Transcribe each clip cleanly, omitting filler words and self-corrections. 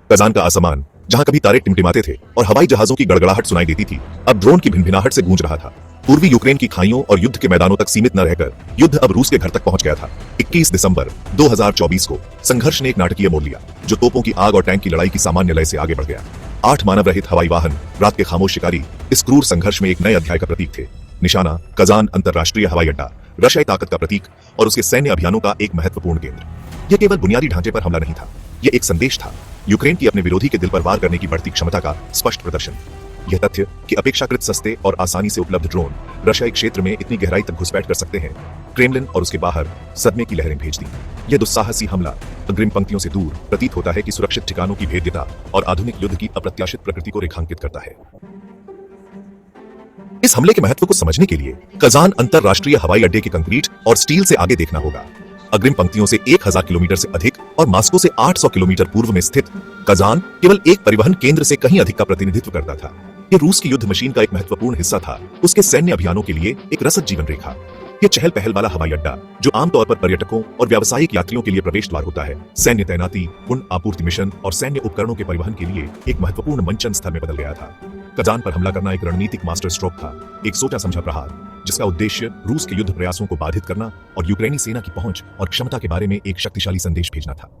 Kazan का आसमान, जहां कभी तारे टिमटिमाते थे और हवाई जहाजों की गड़गड़ाहट सुनाई देती थी, अब ड्रोन की भिनभिनाहट से गूंज रहा था। पूर्वी यूक्रेन की खाइयों और युद्ध के मैदानों तक सीमित न रहकर युद्ध अब रूस के घर तक पहुंच गया था। 21 दिसंबर 2024 को संघर्ष ने एक नाटकीय मोड़ लिया, जो तोपों की आग और टैंक की लड़ाई की सामान्य लय से आगे बढ़ गया। 8 मानव रहित हवाई वाहन, रात के खामोश शिकारी, इस क्रूर संघर्ष में एक नए अध्याय का प्रतीक थे। निशाना कजान अंतरराष्ट्रीय हवाई अड्डा, रशियाई ताकत का प्रतीक और उसके सैन्य अभियानों का एक महत्वपूर्ण केंद्र। यह केवल बुनियादी ढांचे पर हमला नहीं था, यह एक संदेश था, यूक्रेन की अपने विरोधी के दिल पर वार करने की बढ़ती क्षमता का स्पष्ट प्रदर्शन। यह तथ्य कि अपेक्षाकृत सस्ते और आसानी से उपलब्ध ड्रोन रशियाई क्षेत्र में इतनी गहराई तक घुसपैठ कर सकते हैं, क्रेमलिन और उसके बाहर सदमे की लहरें भेज दी। यह दुस्साहसी हमला अग्रिम पंक्तियों से दूर प्रतीत होता है कि सुरक्षित ठिकानों की भेद्यता और आधुनिक युद्ध की अप्रत्याशित प्रकृति को रेखांकित करता है। इस हमले के महत्व को समझने के लिए कजान अंतरराष्ट्रीय हवाई अड्डे के कंक्रीट और स्टील से आगे देखना होगा। अग्रिम पंक्तियों से 1000 किलोमीटर से अधिक और मास्को से 800 किलोमीटर पूर्व में स्थित कजान केवल एक परिवहन केंद्र से कहीं अधिक का प्रतिनिधित्व करता था। यह रूस की युद्ध मशीन का एक महत्वपूर्ण हिस्सा था, उसके सैन्य अभियानों के लिए एक रसद जीवन रेखा। यह चहल पहल वाला हवाई अड्डा, जो आमतौर पर पर्यटकों और व्यावसायिक यात्रियों के लिए प्रवेश द्वार होता है, सैन्य तैनाती, पुनः आपूर्ति मिशन और सैन्य उपकरणों के परिवहन के लिए एक महत्वपूर्ण मंचन स्थल में बदल गया था। कजान पर हमला करना एक रणनीतिक मास्टर स्ट्रोक था, एक सोचा समझा प्रहार, जिसका उद्देश्य रूस के युद्ध प्रयासों को बाधित करना और यूक्रेनी सेना की पहुंच और क्षमता के बारे में एक शक्तिशाली संदेश भेजना था।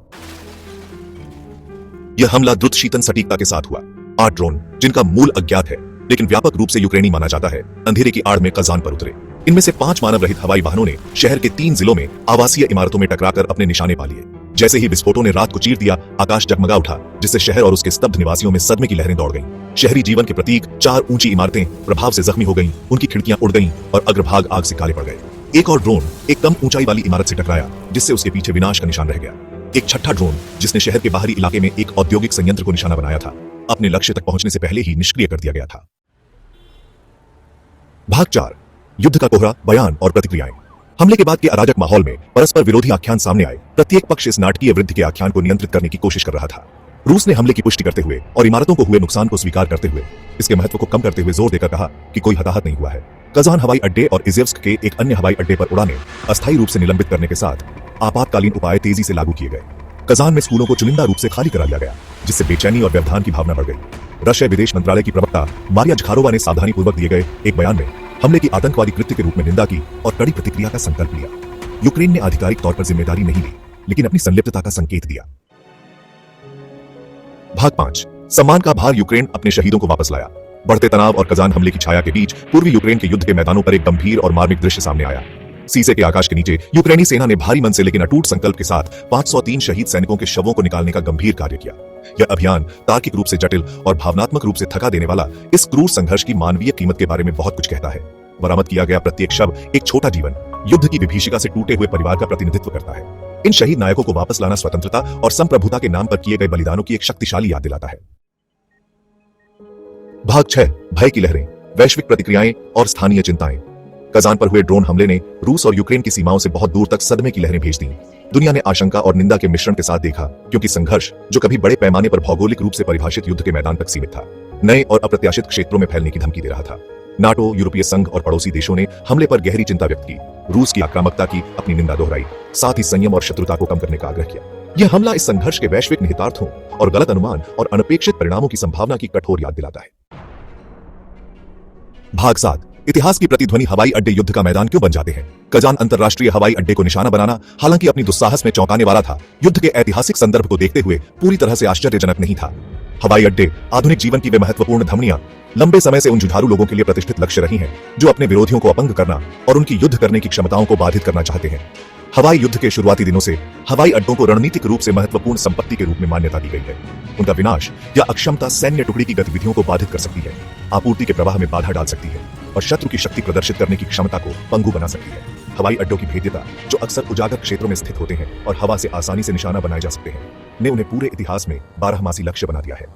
यह हमला द्रुत शीतन सटीकता के साथ हुआ। 8 ड्रोन, जिनका मूल अज्ञात है लेकिन व्यापक रूप से यूक्रेनी माना जाता है, अंधेरे की आड़ में कजान पर उतरे। इनमें से 5 मानव रहित हवाई वाहनों ने शहर के 3 जिलों में आवासीय इमारतों में टकराकर अपने निशाने पा लिए। जैसे ही विस्फोटों ने रात को चीर दिया, आकाश जगमगा उठा, जिससे शहर और उसके स्तब्ध निवासियों में सदमे की लहरें दौड़ गईं। शहरी जीवन के प्रतीक 4 ऊंची इमारतें प्रभाव से जख्मी हो गईं, उनकी खिड़कियां उड़ गईं और अग्रभाग आग से काले पड़ गए। एक और ड्रोन एक कम ऊंचाई वाली इमारत से टकराया, जिससे उसके पीछे विनाश का निशान रह गया। एक छठा ड्रोन, जिसने शहर के बाहरी इलाके में एक औद्योगिक संयंत्र को निशाना बनाया था, अपने लक्ष्य तक पहुंचने से पहले ही निष्क्रिय कर दिया गया था। भाग 4, युद्ध का कोहरा, बयान और प्रतिक्रियाएं। हमले के बाद के अराजक माहौल में परस्पर विरोधी आख्यान सामने आए। प्रत्येक पक्ष इस नाटकीय वृद्धि के आख्यान को नियंत्रित करने की कोशिश कर रहा था। रूस ने हमले की पुष्टि करते हुए और इमारतों को हुए नुकसान को स्वीकार करते हुए इसके महत्व को कम करते हुए जोर देकर कहा कि कोई हताहत नहीं हुआ है। कजान हवाई अड्डे और इजेव्स्क के एक अन्य हवाई अड्डे पर उड़ानें अस्थायी रूप से निलंबित करने के साथ आपातकालीन उपाय तेजी से लागू किए गए। कजान में स्कूलों को चुनिंदा रूप से खाली करा दिया गया, जिससे बेचैनी और व्यवधान की भावना बढ़ गई। रशिया विदेश मंत्रालय की प्रवक्ता मारिया झखारोवा ने सावधानीपूर्वक दिए गए एक बयान में हमले की आतंकवादी कृत्य के रूप में निंदा की और कड़ी प्रतिक्रिया का संकल्प लिया। यूक्रेन ने आधिकारिक तौर पर जिम्मेदारी नहीं ली, लेकिन अपनी संलिप्तता का संकेत दिया। भाग 5, सम्मान का भार, यूक्रेन अपने शहीदों को वापस लाया। बढ़ते तनाव और कजान हमले की छाया के बीच पूर्वी यूक्रेन के युद्ध के मैदानों पर एक गंभीर और मार्मिक दृश्य सामने आया। सीसे के आकाश के नीचे यूक्रेनी सेना ने भारी मन से लेकिन अटूट संकल्प के साथ 503 शहीद सैनिकों के शवों को निकालने का गंभीर कार्य किया। यह अभियान तार्किक रूप से जटिल और भावनात्मक रूप से थका देने वाला इस क्रूर संघर्ष की मानवीय कीमत के बारे में बहुत कुछ कहता है। बरामद किया गया प्रत्येक शव एक छोटा जीवन, युद्ध की विभीषिका से टूटे हुए परिवार का प्रतिनिधित्व करता है। इन शहीद नायकों को वापस लाना स्वतंत्रता और संप्रभुता के नाम पर किए गए बलिदानों की एक शक्तिशाली याद दिलाता है। भाग 6, भय की लहरें, वैश्विक प्रतिक्रियाएं और स्थानीय चिंताएं। कजान पर हुए ड्रोन हमले ने रूस और यूक्रेन की सीमाओं से बहुत दूर तक सदमे की लहरें भेज दी। दुनिया ने आशंका और निंदा के मिश्रण के साथ देखा, क्योंकि संघर्ष, जो कभी बड़े पैमाने पर भौगोलिक रूप से परिभाषित युद्ध के मैदान तक सीमित था, नए और अप्रत्याशित क्षेत्रों में फैलने की धमकी दे रहा था। नाटो, यूरोपीय संघ और पड़ोसी देशों ने हमले पर गहरी चिंता व्यक्त की, रूस की आक्रामकता की अपनी निंदा दोहराई, साथ ही संयम और शत्रुता को कम करने का आग्रह किया। यह हमला इस संघर्ष के वैश्विक निहितार्थों और गलत अनुमान और अनपेक्षित परिणामों की संभावना की कठोर याद दिलाता है। भाग 7, इतिहास की प्रतिध्वनि, हवाई अड्डे युद्ध का मैदान क्यों बन जाते हैं। कजान अंतरराष्ट्रीय हवाई अड्डे को निशाना बनाना हालांकि अपनी दुस्साहस में चौंकाने वाला था, युद्ध के ऐतिहासिक संदर्भ को देखते हुए पूरी तरह से आश्चर्यजनक नहीं था। हवाई अड्डे आधुनिक जीवन की वे महत्वपूर्ण धमनियां लंबे समय से उन जुझारू लोगों के लिए प्रतिष्ठित लक्ष्य रही हैं, जो अपने विरोधियों को अपंग करना और उनकी युद्ध करने की क्षमताओं को बाधित करना चाहते हैं। हवाई युद्ध के शुरुआती दिनों से हवाई अड्डों को रणनीतिक रूप से महत्वपूर्ण संपत्ति के रूप में मान्यता दी गई है। उनका विनाश या अक्षमता सैन्य टुकड़ी की गतिविधियों को बाधित कर सकती है, आपूर्ति के प्रवाह में बाधा डाल सकती है और शत्रु की शक्ति प्रदर्शित करने की क्षमता को पंगु बना सकती है। हवाई अड्डों की भेद्यता, जो अक्सर उजागर क्षेत्रों में स्थित होते हैं और हवा से आसानी से निशाना बनाए जा सकते हैं, ने उन्हें पूरे इतिहास में बारहमासी लक्ष्य बना दिया है।